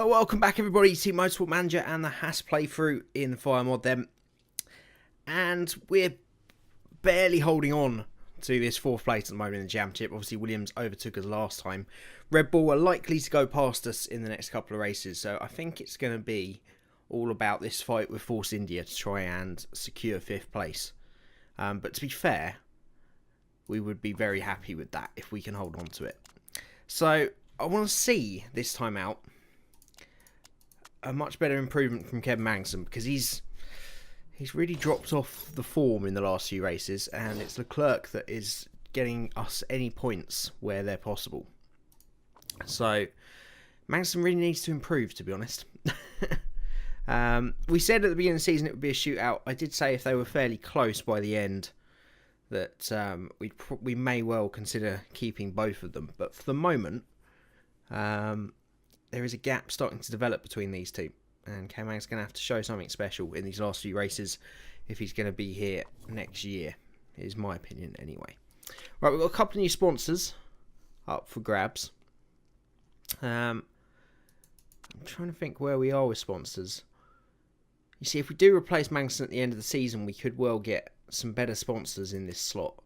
Well, welcome back everybody to Motorsport Manager and the Haas playthrough in Fire Mod then. And we're barely holding on to this fourth place at the moment in the championship. Obviously Williams overtook us last time. Red Bull are likely to go past us in the next couple of races, so I think it's going to be all about this fight with Force India to try and secure fifth place. But to be fair, we would be very happy with that if we can hold on to it. So I want to see this time out a much better improvement from Kevin Magnussen, because he's really dropped off the form in the last few races, and it's Leclerc that is getting us any points where they're possible. So Magnussen really needs to improve, to be honest. We said at the beginning of the season it would be a shootout. I did say if they were fairly close by the end that we may well consider keeping both of them, but for the moment there is a gap starting to develop between these two, and K-Mag's going to have to show something special in these last few races if he's going to be here next year, is my opinion anyway. Right, we've got a couple of new sponsors up for grabs. I'm trying to think where we are with sponsors. You see, if we do replace Magnussen at the end of the season, we could well get some better sponsors in this slot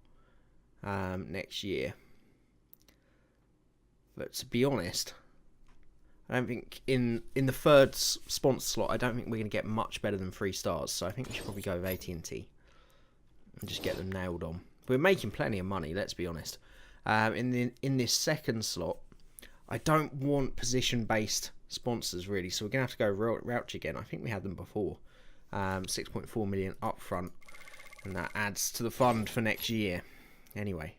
next year. But to be honest, I don't think in the third sponsor slot, I don't think we're going to get much better than 3 stars. So I think we should probably go with AT&T and just get them nailed on. We're making plenty of money, let's be honest. In this second slot, I don't want position-based sponsors really, so we're going to have to go Rouch again. I think we had them before. 6.4 million up front, and that adds to the fund for next year. Anyway,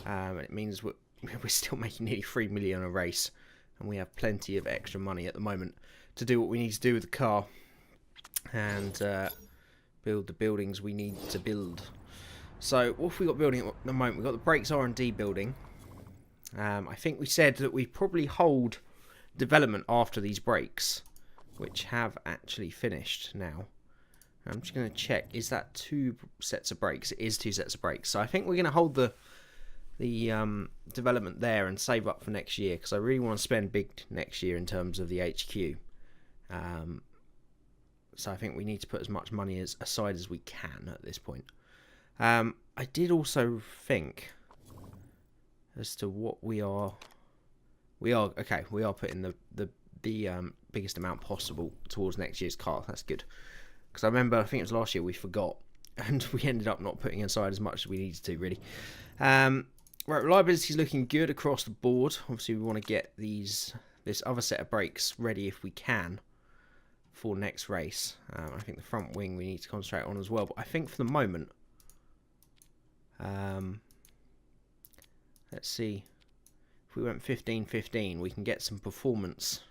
it means we're still making nearly 3 million a race, and we have plenty of extra money at the moment to do what we need to do with the car and build the buildings we need to build. So what have we got building at the moment? We've got the brakes R&D building. I think we said that we probably hold development after these brakes, which have actually finished now. I'm just going to check, is that 2 sets of brakes? It is 2 sets of brakes. So I think we're going to hold the development there and save up for next year, because I really want to spend big next year in terms of the HQ. So I think we need to put as much money aside as we can at this point. I did also think as to what we are putting the biggest amount possible towards next year's car. That's good, because I remember, I think it was last year, we forgot and we ended up not putting aside as much as we needed to really. Right, reliability is looking good across the board. Obviously we want to get this other set of brakes ready if we can for next race. I think the front wing we need to concentrate on as well, but I think for the moment, let's see, if we went 15-15, we can get some performance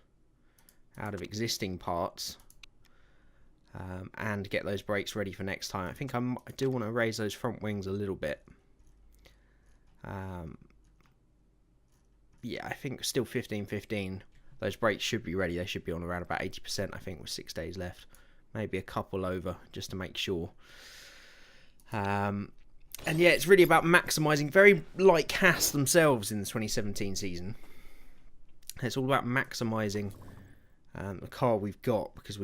out of existing parts and get those brakes ready for next time. I think I do want to raise those front wings a little bit. Yeah, I think still 15-15. Those brakes should be ready. They should be on around about 80%, I think, with 6 days left. Maybe a couple over, just to make sure. And yeah, it's really about maximising, very like Haas themselves in the 2017 season. It's all about maximising the car we've got, because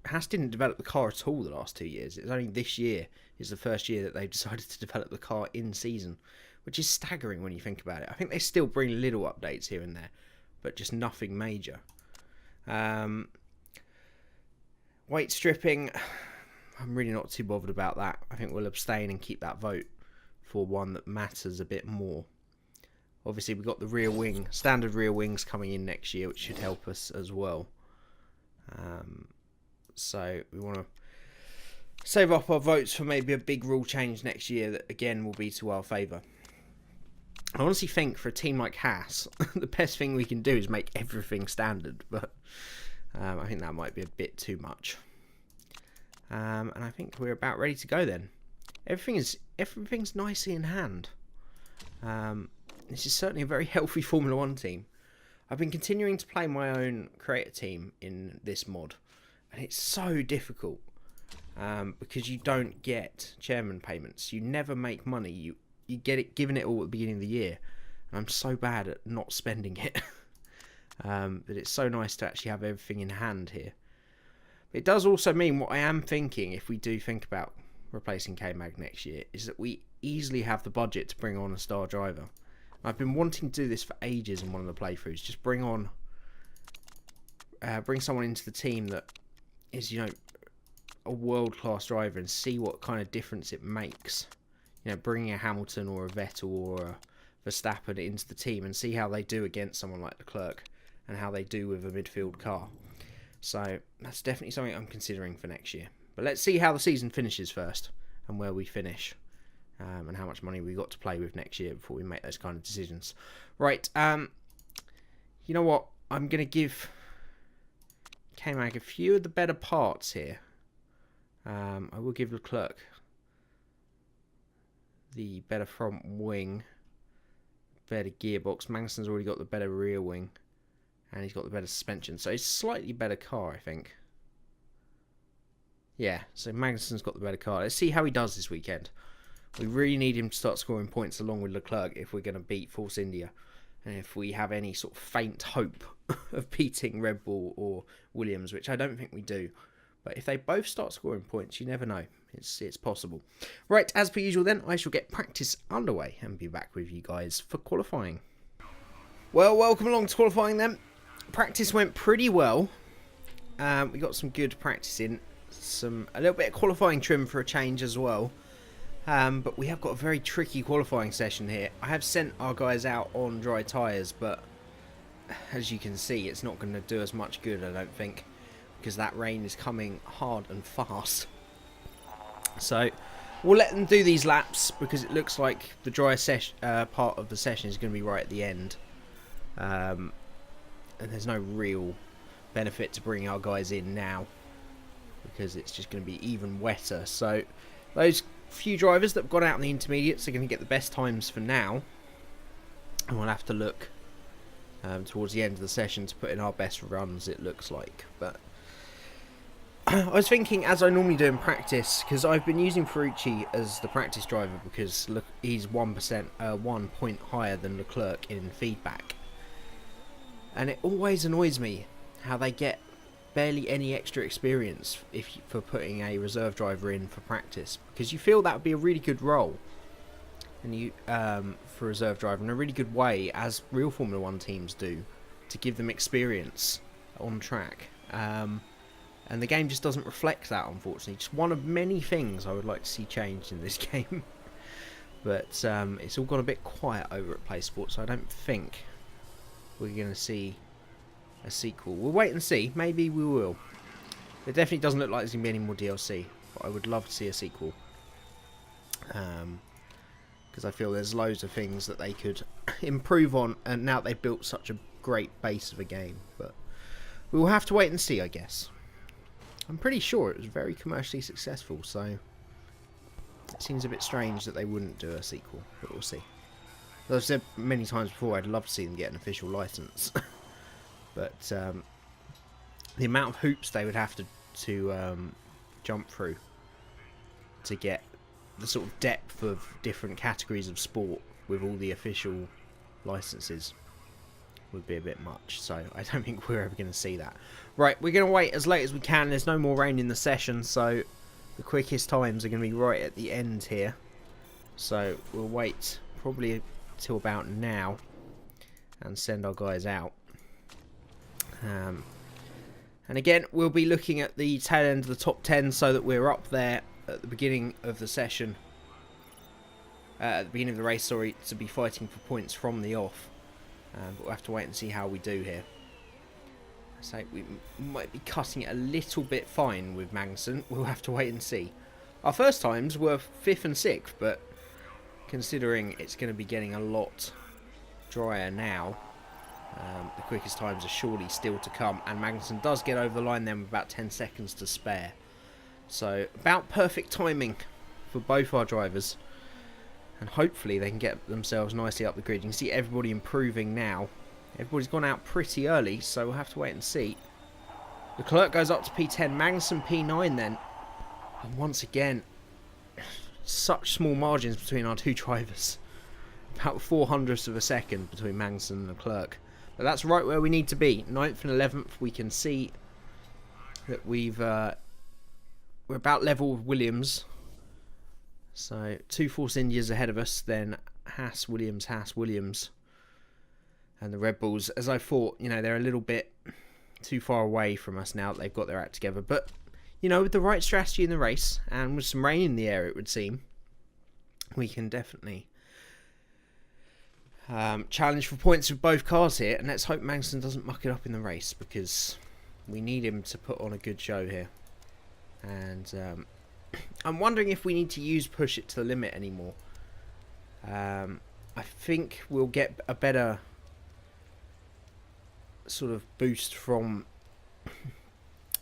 Haas didn't develop the car at all the last 2 years. It's only this year is the first year that they've decided to develop the car in season, which is staggering when you think about it. I think they still bring little updates here and there, but just nothing major. Weight stripping, I'm really not too bothered about that. I think we'll abstain and keep that vote for one that matters a bit more. Obviously, we've got the rear wing, standard rear wings coming in next year, which should help us as well. So we want to save up our votes for maybe a big rule change next year that, again, will be to our favour. I honestly think for a team like Haas, the best thing we can do is make everything standard, but I think that might be a bit too much. And I think we're about ready to go then. Everything's nicely in hand. This is certainly a very healthy Formula 1 team. I've been continuing to play my own creator team in this mod, and it's so difficult because you don't get chairman payments. You never make money. You get it given it all at the beginning of the year, and I'm so bad at not spending it. But it's so nice to actually have everything in hand here. It does also mean what I am thinking, if we do think about replacing K-Mag next year, is that we easily have the budget to bring on a star driver. I've been wanting to do this for ages in one of the playthroughs. Just bring someone into the team that is, you know, a world-class driver and see what kind of difference it makes. You know, bringing a Hamilton or a Vettel or a Verstappen into the team and see how they do against someone like Leclerc and how they do with a midfield car. So that's definitely something I'm considering for next year. But let's see how the season finishes first and where we finish and how much money we got to play with next year before we make those kind of decisions. Right, you know what? I'm going to give K-Mag a few of the better parts here. I will give Leclerc the better front wing, better gearbox. Magnussen's already got the better rear wing, and he's got the better suspension. So it's a slightly better car, I think. Yeah, so Magnussen's got the better car. Let's see how he does this weekend. We really need him to start scoring points along with Leclerc if we're going to beat Force India. And if we have any sort of faint hope of beating Red Bull or Williams, which I don't think we do. But if they both start scoring points, you never know. It's possible. Right, as per usual then, I shall get practice underway and be back with you guys for qualifying. Well, welcome along to qualifying then. Practice went pretty well. We got some good practice in. A little bit of qualifying trim for a change as well. But we have got a very tricky qualifying session here. I have sent our guys out on dry tyres, but as you can see, it's not going to do us much good, I don't think, because that rain is coming hard and fast. So we'll let them do these laps because it looks like the dry part of the session is going to be right at the end. And there's no real benefit to bringing our guys in now because it's just going to be even wetter. So those few drivers that have gone out in the intermediates are going to get the best times for now, and we'll have to look towards the end of the session to put in our best runs, it looks like. But I was thinking, as I normally do in practice, because I've been using Ferrucci as the practice driver because look, he's 1 point higher than Leclerc in feedback, and it always annoys me how they get barely any extra experience for putting a reserve driver in for practice, because you feel that would be a really good role and for a reserve driver, in a really good way, as real Formula 1 teams do, to give them experience on track. And the game just doesn't reflect that, unfortunately. Just one of many things I would like to see changed in this game. But it's all gone a bit quiet over at Play Sport, so I don't think we're going to see a sequel. We'll wait and see. Maybe we will. It definitely doesn't look like there's going to be any more DLC, but I would love to see a sequel. Because I feel there's loads of things that they could improve on, and now they've built such a great base of a game. But we will have to wait and see, I guess. I'm pretty sure it was very commercially successful, so it seems a bit strange that they wouldn't do a sequel, but we'll see. As I've said many times before, I'd love to see them get an official license. But the amount of hoops they would have to jump through to get the sort of depth of different categories of sport with all the official licenses would be a bit much. So I don't think we're ever going to see that. Right, we're going to wait as late as we can. There's no more rain in the session, so the quickest times are going to be right at the end here. So we'll wait probably till about now and send our guys out. And again, we'll be looking at the tail end of the top 10 so that we're up there at the beginning of the session, at the beginning of the race, sorry, to be fighting for points from the off. But we'll have to wait and see how we do here. So we might be cutting it a little bit fine with Magnussen. We'll have to wait and see. Our first times were 5th and 6th, but considering it's going to be getting a lot drier now, the quickest times are surely still to come, and Magnussen does get over the line then with about 10 seconds to spare. So about perfect timing for both our drivers, and hopefully they can get themselves nicely up the grid. You can see everybody improving now. Everybody's gone out pretty early, so we'll have to wait and see. Leclerc goes up to P10, Magnussen P9 then, and once again such small margins between our two drivers, about 0.04 of a second between Magnussen and Leclerc. But that's right where we need to be. 9th and 11th, we can see that we're about level with Williams. So 2 Force Indias ahead of us, then Haas, Williams, and the Red Bulls. As I thought, they're a little bit too far away from us now that they've got their act together. But, with the right strategy in the race, and with some rain in the air, it would seem, we can definitely challenge for points with both cars here. And let's hope Magnussen doesn't muck it up in the race, because we need him to put on a good show here. And I'm wondering if we need to use push it to the limit anymore. I think we'll get a better sort of boost from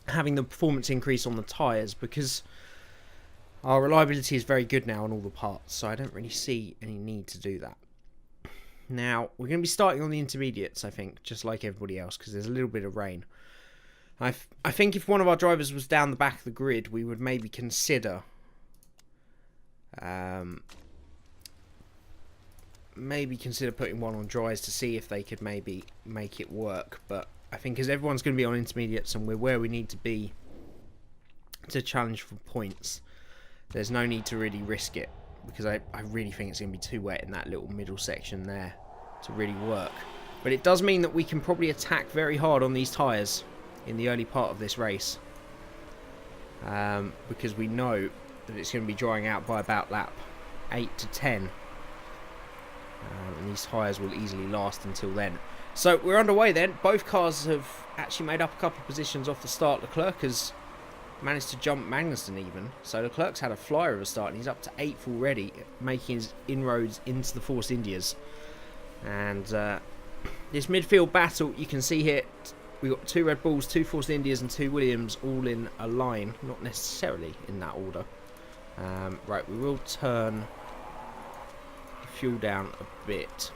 having the performance increase on the tyres, because our reliability is very good now on all the parts, so I don't really see any need to do that. Now, we're going to be starting on the intermediates, I think, just like everybody else, because there's a little bit of rain. I think if one of our drivers was down the back of the grid, we would maybe consider putting one on dries to see if they could maybe make it work. But I think as everyone's going to be on intermediates and we're where we need to be to challenge for points, there's no need to really risk it, because I really think it's going to be too wet in that little middle section there to really work. But it does mean that we can probably attack very hard on these tyres in the early part of this race, because we know that it's going to be drying out by about lap 8 to 10, and these tyres will easily last until then. So we're underway then. Both cars have actually made up a couple of positions off the start. Leclerc has managed to jump Magnussen even, so Leclerc's had a flyer of a start and he's up to 8th already, making his inroads into the Force Indias. And this midfield battle, you can see here, we've got 2 Red Bulls, 2 Force Indias and 2 Williams all in a line, not necessarily in that order. Right, we will turn the fuel down a bit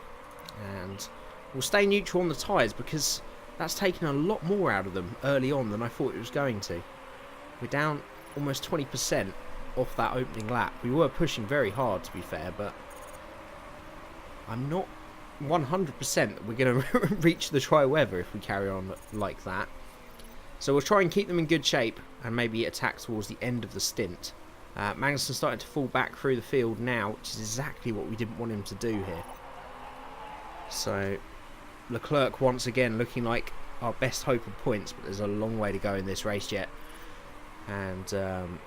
and we'll stay neutral on the tyres, because that's taken a lot more out of them early on than I thought it was going to. We're down almost 20% off that opening lap. We were pushing very hard, to be fair, but I'm not 100% that we're going to reach the tri-weather if we carry on like that. So we'll try and keep them in good shape and maybe attack towards the end of the stint. Magnussen's starting to fall back through the field now, which is exactly what we didn't want him to do here. So Leclerc once again looking like our best hope of points, but there's a long way to go in this race yet. And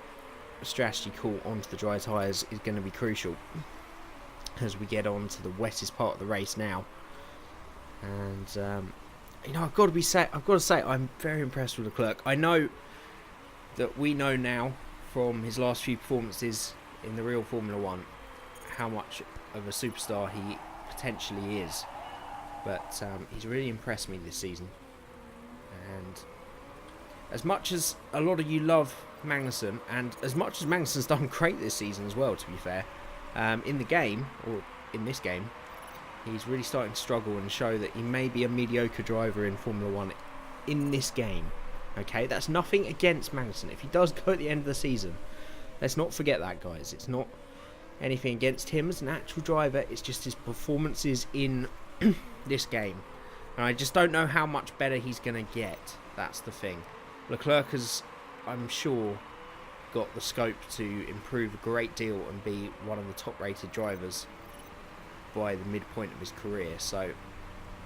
strategy call onto the dry tyres is going to be crucial as we get on to the wettest part of the race now. And I've got to say I'm very impressed with Leclerc. I know that we know now from his last few performances in the real Formula 1 how much of a superstar he potentially is, but he's really impressed me this season. And as much as a lot of you love Magnussen, and as much as Magnussen's done great this season as well, to be fair, in the game, or in this game, he's really starting to struggle and show that he may be a mediocre driver in Formula 1 in this game. Okay, that's nothing against Magnussen. If he does go at the end of the season, let's not forget that, guys. It's not anything against him as an actual driver. It's just his performances in this game. And I just don't know how much better he's going to get. That's the thing. Leclerc has, I'm sure, got the scope to improve a great deal and be one of the top-rated drivers by the midpoint of his career. So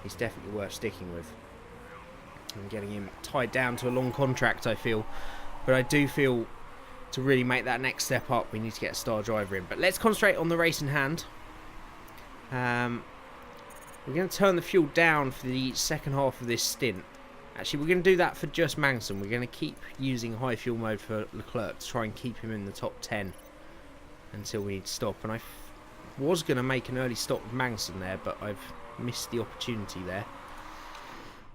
he's definitely worth sticking with. And getting him tied down to a long contract, I feel. But I do feel to really make that next step up, we need to get a star driver in. But let's concentrate on the race in hand. We're going to turn the fuel down for the second half of this stint. Actually, we're going to do that for just Magnussen. We're going to keep using high fuel mode for Leclerc to try and keep him in the top 10 until we need to stop. And I was going to make an early stop with Magnussen there, but I've missed the opportunity there.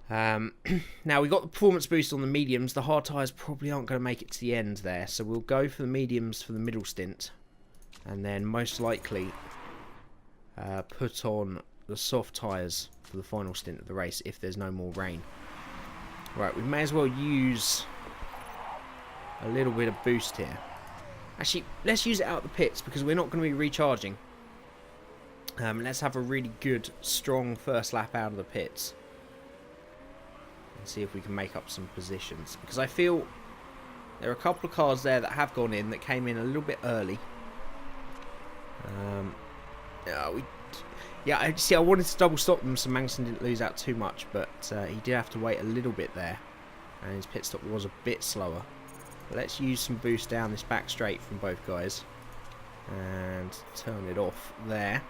Now, we got the performance boost on the mediums. The hard tyres probably aren't going to make it to the end there, so we'll go for the mediums for the middle stint, and then most likely put on the soft tyres for the final stint of the race if there's no more rain. Right, we may as well use a little bit of boost here. Actually, let's use it out of the pits because we're not going to be recharging. Let's have a really good, strong first lap out of the pits. and see if we can make up some positions. Because I feel there are a couple of cars there that have gone in that came in a little bit early. I wanted to double stop them so Magnussen didn't lose out too much, but he did have to wait a little bit there, and his pit stop was a bit slower. But let's use some boost down this back straight from both guys and turn it off there.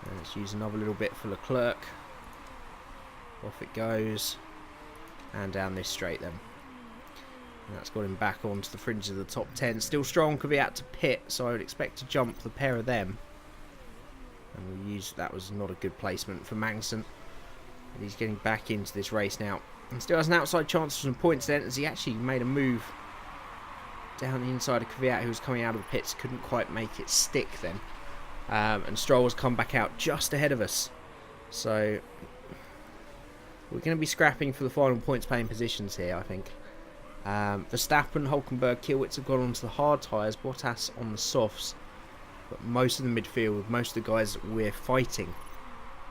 And let's use another little bit for Leclerc. Off it goes, and down this straight then. And that's got him back onto the fringe of the top 10. Still strong, could be out to pit, so I would expect to jump the pair of them. And we'll use, that was not a good placement for Magnussen. But he's getting back into this race now. And still has an outside chance for some points then, as he actually made a move down the inside of Kvyat, who was coming out of the pits. Couldn't quite make it stick then. And Stroll has come back out just ahead of us. So we're going to be scrapping for the final points paying positions here, I think. Verstappen, Hulkenberg, Kielwitz have gone onto the hard tyres, Bottas on the softs. But most of the midfield, most of the guys that we're fighting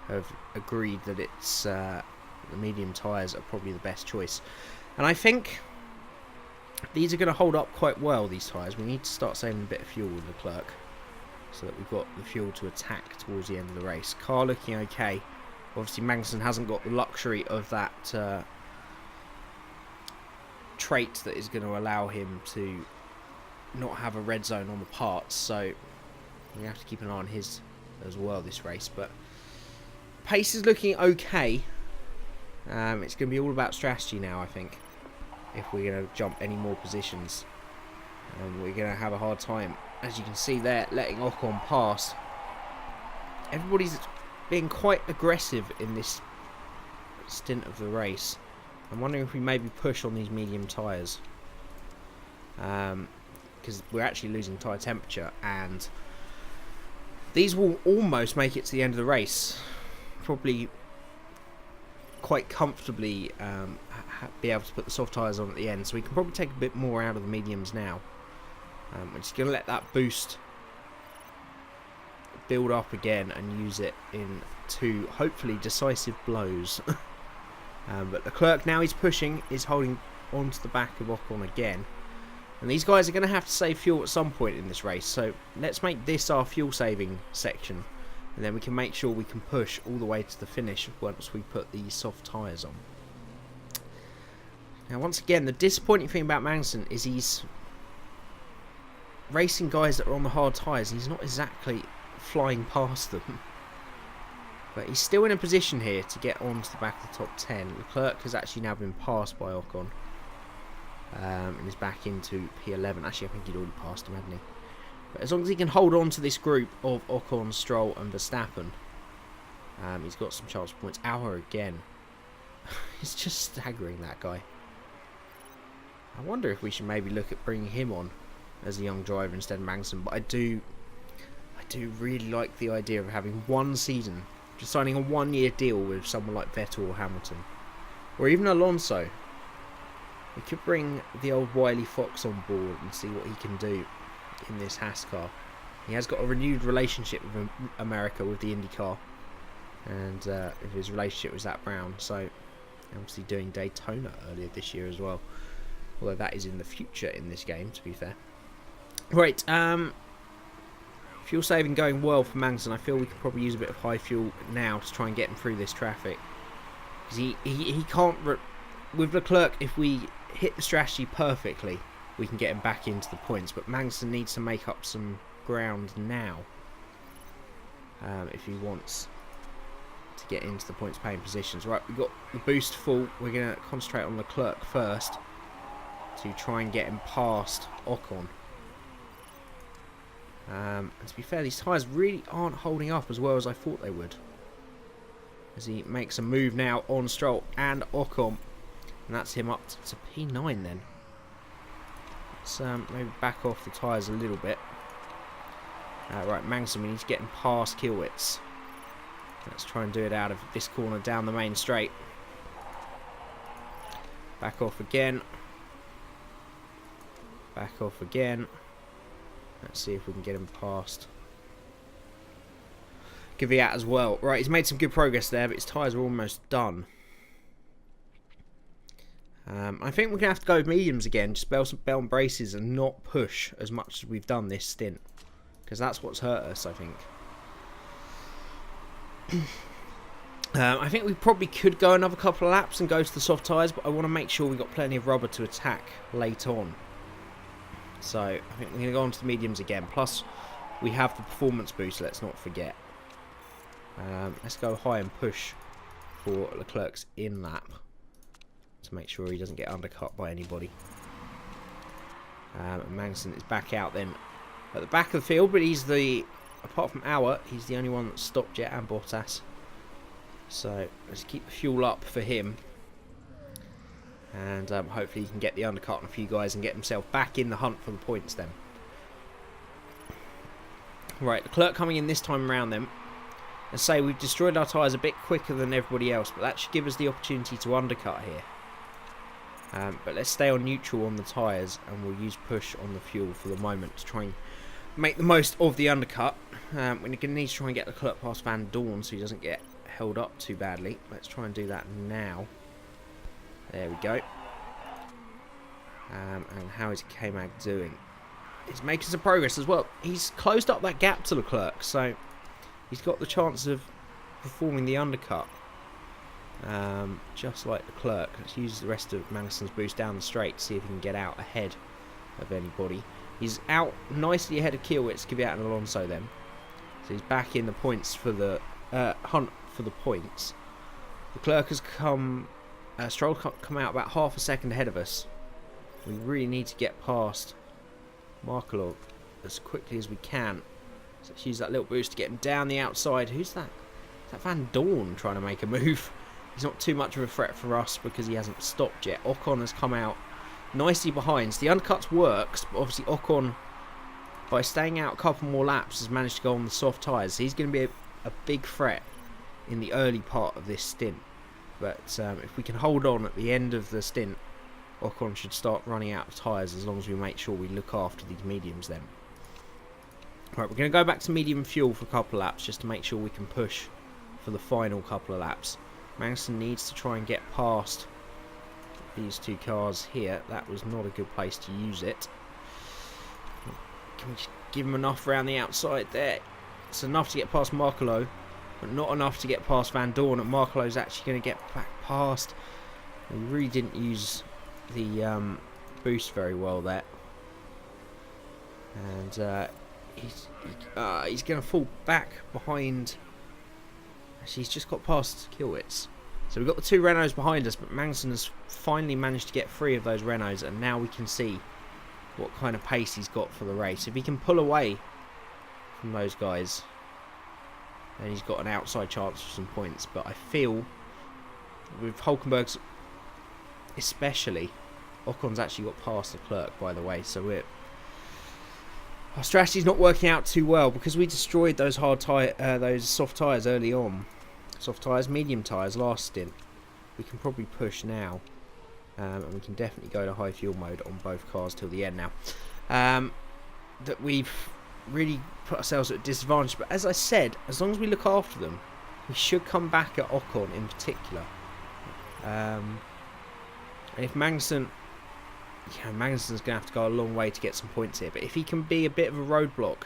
have agreed that it's the medium tyres are probably the best choice. And I think these are going to hold up quite well, these tyres. We need to start saving a bit of fuel with Leclerc, so that we've got the fuel to attack towards the end of the race. Car looking okay. Obviously Magnussen hasn't got the luxury of that trait that is going to allow him to not have a red zone on the parts, so we have to keep an eye on his as well this race. But pace is looking okay. It's going to be all about strategy now, I think, if we're going to jump any more positions. We're going to have a hard time. As you can see there, letting Ocon pass. Everybody's being quite aggressive in this stint of the race. I'm wondering if we maybe push on these medium tyres, because we're actually losing tyre temperature, and these will almost make it to the end of the race. Probably quite comfortably be able to put the soft tyres on at the end, so we can probably take a bit more out of the mediums now. We're just going to let that boost build up again and use it in two hopefully decisive blows. But Leclerc, now he's pushing, is holding onto the back of Ocon again. And these guys are going to have to save fuel at some point in this race, so let's make this our fuel saving section, and then we can make sure we can push all the way to the finish once we put the soft tyres on. Now once again, the disappointing thing about Magnussen is he's racing guys that are on the hard tyres and he's not exactly flying past them. But he's still in a position here to get onto the back of the top 10. Leclerc has actually now been passed by Ocon. And is back into P11. Actually, I think he'd already passed him, hadn't he? But as long as he can hold on to this group of Ocon, Stroll and Verstappen, he's got some chance for points. Auer again. He's just staggering, that guy. I wonder if we should maybe look at bringing him on as a young driver instead of Magnussen. But I do really like the idea of having one season, just signing a one-year deal with someone like Vettel or Hamilton, or even Alonso. We could bring the old Wily Fox on board and see what he can do in this Haas car. He has got a renewed relationship with America, with the IndyCar, and his relationship with Zach Brown. So obviously doing Daytona earlier this year as well, although that is in the future in this game, to be fair. Right, fuel saving going well for Magnussen. I feel we could probably use a bit of high fuel now to try and get him through this traffic, because he can't with Leclerc, if we hit the strategy perfectly, we can get him back into the points. But Magnussen needs to make up some ground now if he wants to get into the points paying positions. Right, we've got the boost full. We're going to concentrate on Leclerc first to try and get him past Ocon. And to be fair, these tyres really aren't holding up as well as I thought they would, as he makes a move now on Stroll and Ocon. And that's him up to P9 then. Let's maybe back off the tyres a little bit. Right, Magnussen, we need to get him past Kielwitz. Let's try and do it out of this corner down the main straight. Back off again. Back off again. Let's see if we can get him past Kvyat as well. Right, he's made some good progress there, but his tyres are almost done. I think we're going to have to go with mediums again, just belt and braces and not push as much as we've done this stint. Because that's what's hurt us, I think. I think we probably could go another couple of laps and go to the soft tyres, but I want to make sure we've got plenty of rubber to attack late on. So I think we're going to go on to the mediums again. Plus, we have the performance boost, let's not forget. Let's go high and push for Leclerc's in lap to make sure he doesn't get undercut by anybody. Magnussen is back out then at the back of the field, but he's apart from he's the only one that stopped yet, and Bottas. So let's keep the fuel up for him, and hopefully he can get the undercut on a few guys and get himself back in the hunt for the points then. Right, Leclerc coming in this time around then. Let's say we've destroyed our tyres a bit quicker than everybody else, but that should give us the opportunity to undercut here. But let's stay on neutral on the tyres, and we'll use push on the fuel for the moment to try and make the most of the undercut. We're going to need to try and get Leclerc past Van Dorn so he doesn't get held up too badly. Let's try and do that now. There we go. And how is K-Mag doing? He's making some progress as well. He's closed up that gap to Leclerc, so he's got the chance of performing the undercut. Just like Leclerc. Let's use the rest of Magnussen's boost down the straight to see if he can get out ahead of anybody. He's out nicely ahead of Kiewicz, Kvyat and Alonso then. So he's back in the points for the hunt for the points. Leclerc has Stroll come out about half a second ahead of us. We really need to get past Markelov as quickly as we can. So let's use that little boost to get him down the outside. Who's that? Is that Van Dorn trying to make a move? He's not too much of a threat for us because he hasn't stopped yet. Ocon has come out nicely behind. So the undercuts works, but obviously Ocon, by staying out a couple more laps, has managed to go on the soft tyres. So he's going to be a big threat in the early part of this stint. But if we can hold on at the end of the stint, Ocon should start running out of tyres as long as we make sure we look after these mediums then. Right, we're going to go back to medium fuel for a couple of laps just to make sure we can push for the final couple of laps. Magnussen needs to try and get past these two cars here. That was not a good place to use it. Can we just give him enough around the outside there? It's enough to get past Markelov, but not enough to get past Van Dorn. And Markelov's actually going to get back past. He really didn't use the boost very well there. And he's going to fall back behind. Actually, he's just got past Kiewicz. So we've got the two Renaults behind us, but Magnussen has finally managed to get free of those Renaults, and now we can see what kind of pace he's got for the race. If he can pull away from those guys, then he's got an outside chance for some points. But I feel with Hulkenberg's especially, Ocon's actually got past Leclerc, by the way, so our strategy's not working out too well because we destroyed those those soft tyres early on. Soft tyres, medium tyres last stint. We can probably push now, and we can definitely go to high fuel mode on both cars till the end now. That we've really put ourselves at a disadvantage, but as I said, as long as we look after them, we should come back at Ocon in particular. And if Magnussen, Magnussen's going to have to go a long way to get some points here, but if he can be a bit of a roadblock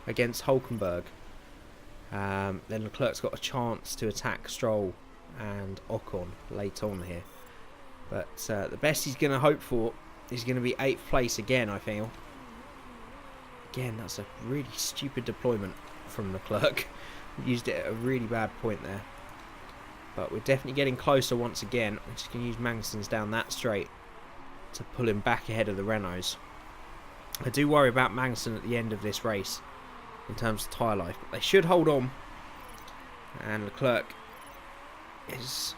against Hulkenberg, then Leclerc's got a chance to attack Stroll and Ocon late on here. But the best he's going to hope for is going to be 8th place again, I feel. Again, that's a really stupid deployment from Leclerc. Used it at a really bad point there. But we're definitely getting closer once again. I'm just going to use Magnussen's down that straight to pull him back ahead of the Renaults. I do worry about Magnussen at the end of this race in terms of tyre life, but they should hold on. And Leclerc is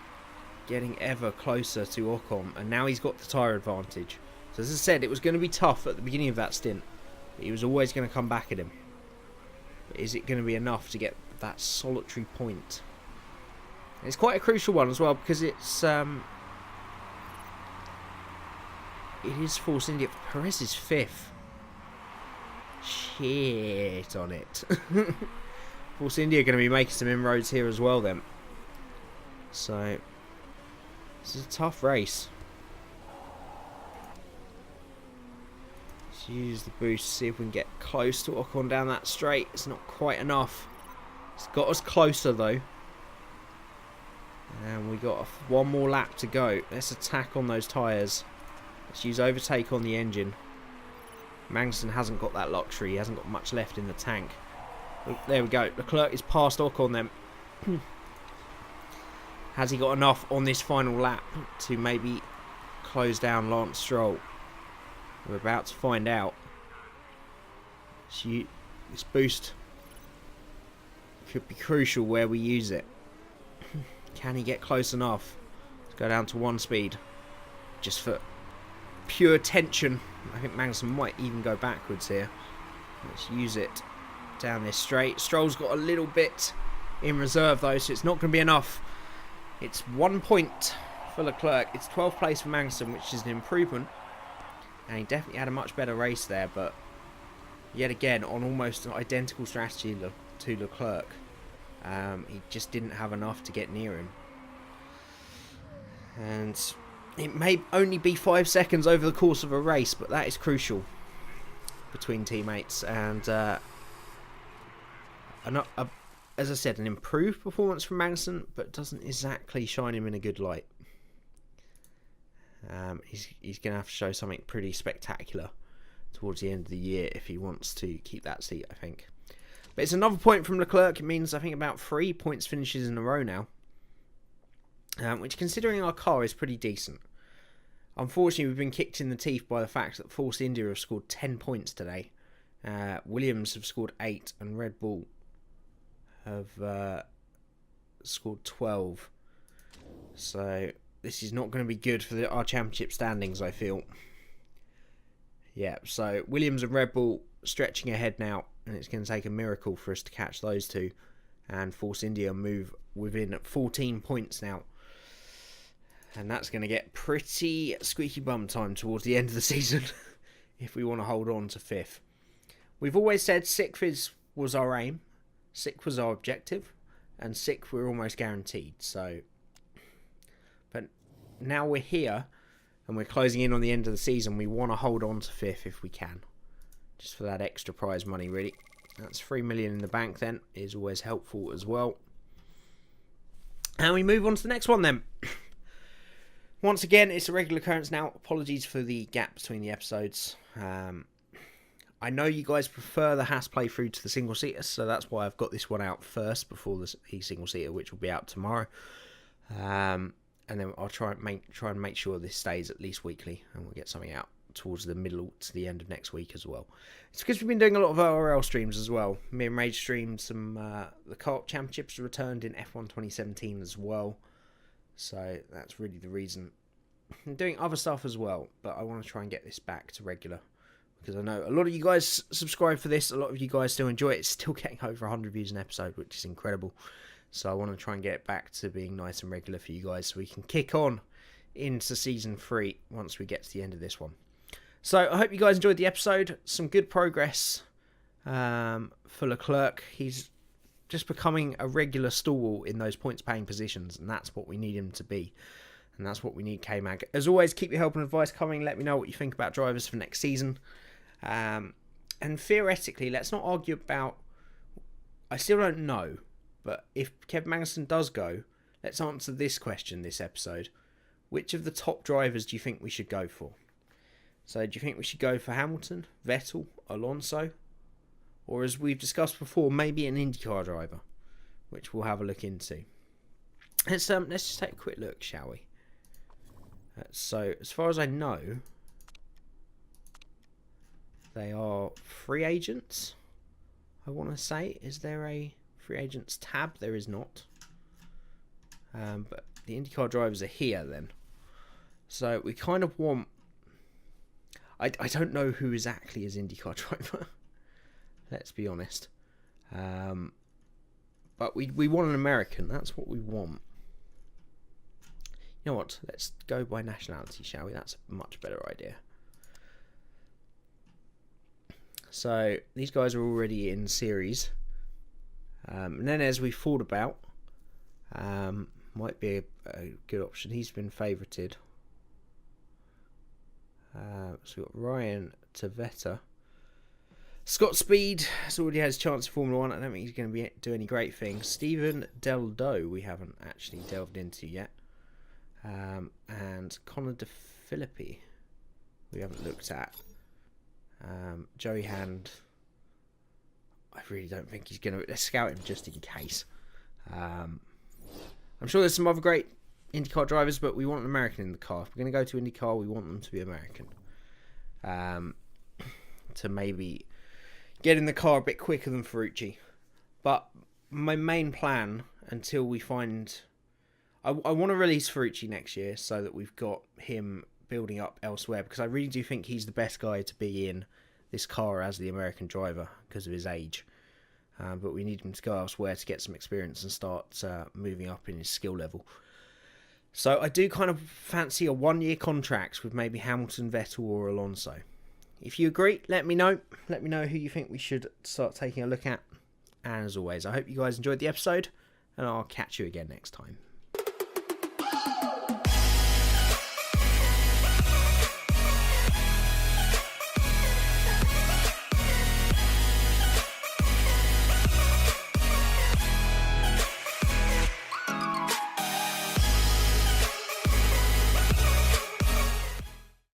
getting ever closer to Ocon, and now he's got the tyre advantage. So as I said, it was going to be tough at the beginning of that stint, but he was always going to come back at him. But is it going to be enough to get that solitary point? And it's quite a crucial one as well, because it's it is Force India. Perez is 5th. Shit on it. Force India are going to be making some inroads here as well then. So this is a tough race. Let's use the boost, see if we can get close to Ocon down that straight. It's not quite enough. It's got us closer though. And we got one more lap to go. Let's attack on those tyres. Let's use overtake on the engine. Magnussen hasn't got that luxury. He hasn't got much left in the tank. Oh, there we go. Leclerc is past Ocon then. Has he got enough on this final lap to maybe close down Lance Stroll? We're about to find out. This boost could be crucial where we use it. Can he get close enough? Let's go down to 1 speed. Just for pure tension. I think Magnussen might even go backwards here. Let's use it down this straight. Stroll's got a little bit in reserve though, so it's not going to be enough. It's 1 point for Leclerc. It's 12th place for Magnussen, which is an improvement. And he definitely had a much better race there, but yet again, on almost an identical strategy to Leclerc. He just didn't have enough to get near him. And it may only be 5 seconds over the course of a race, but that is crucial between teammates. And as I said, an improved performance from Magnussen, but doesn't exactly shine him in a good light. He's going to have to show something pretty spectacular towards the end of the year if he wants to keep that seat, I think. But it's another point from Leclerc. It means, I think, about 3 points finishes in a row now. Which, considering our car, is pretty decent. Unfortunately, we've been kicked in the teeth by the fact that Force India have scored 10 points today. Williams have scored 8, and Red Bull have scored 12. So this is not going to be good for our championship standings, I feel. Yeah, so Williams and Red Bull stretching ahead now, and it's going to take a miracle for us to catch those two. And Force India move within 14 points now. And that's going to get pretty squeaky bum time towards the end of the season if we want to hold on to 5th. We've always said 6th was our aim, 6th was our objective, and 6th we're almost guaranteed. So, but now we're here and we're closing in on the end of the season. We want to hold on to 5th if we can, just for that extra prize money, really. That's 3 million in the bank. Then is always helpful as well. And we move on to the next one then. Once again, it's a regular occurrence now. Apologies for the gap between the episodes. I know you guys prefer the Haas playthrough to the single-seater, so that's why I've got this one out first before the single-seater, which will be out tomorrow. And then I'll try and make sure this stays at least weekly, and we'll get something out towards the middle to the end of next week as well. It's because we've been doing a lot of ORL streams as well. Me and Rage streamed some the Co-op Championships returned in F1 2017 as well. So that's really the reason. I'm doing other stuff as well, but I want to try and get this back to regular, because I know a lot of you guys subscribe for this, a lot of you guys still enjoy it. It's still getting over 100 views an episode, which is incredible. So I want to try and get it back to being nice and regular for you guys, so we can kick on into Season 3 once we get to the end of this one. So I hope you guys enjoyed the episode. Some good progress for Leclerc. He's just becoming a regular stalwart in those points-paying positions, and that's what we need him to be. And that's what we need K-Mag. As always, keep your help and advice coming. Let me know what you think about drivers for next season. And theoretically, let's not argue about... I still don't know. But if Kevin Magnussen does go, let's answer this question this episode. Which of the top drivers do you think we should go for? So do you think we should go for Hamilton, Vettel, Alonso? Or, as we've discussed before, maybe an IndyCar driver, which we'll have a look into. Let's just take a quick look, shall we? So, as far as I know, they are free agents, I want to say. Is there a free agents tab? There is not. But the IndyCar drivers are here then. So, we kind of want... I don't know who exactly is IndyCar driver. Let's be honest. But we want an American. That's what we want. You know what? Let's go by nationality, shall we? That's a much better idea. So, these guys are already in series. And then, as we thought about, might be a good option. He's been favoured. So we've got Ryan Tavetta. Scott Speed has already had his chance in Formula 1. I don't think he's going to do any great things. Stephen Deldo, we haven't actually delved into yet. And Connor De Filippi, we haven't looked at. Joey Hand, I really don't think he's going to... Let's scout him just in case. I'm sure there's some other great IndyCar drivers, but we want an American in the car. If we're going to go to IndyCar, we want them to be American. To maybe get in the car a bit quicker than Ferrucci. But my main plan, until we find... I want to release Ferrucci next year so that we've got him building up elsewhere, because I really do think he's the best guy to be in this car as the American driver because of his age. But we need him to go elsewhere to get some experience and start moving up in his skill level. So I do kind of fancy a 1-year contract with maybe Hamilton, Vettel or Alonso. If you agree, let me know. Let me know who you think we should start taking a look at. And as always, I hope you guys enjoyed the episode, and I'll catch you again next time.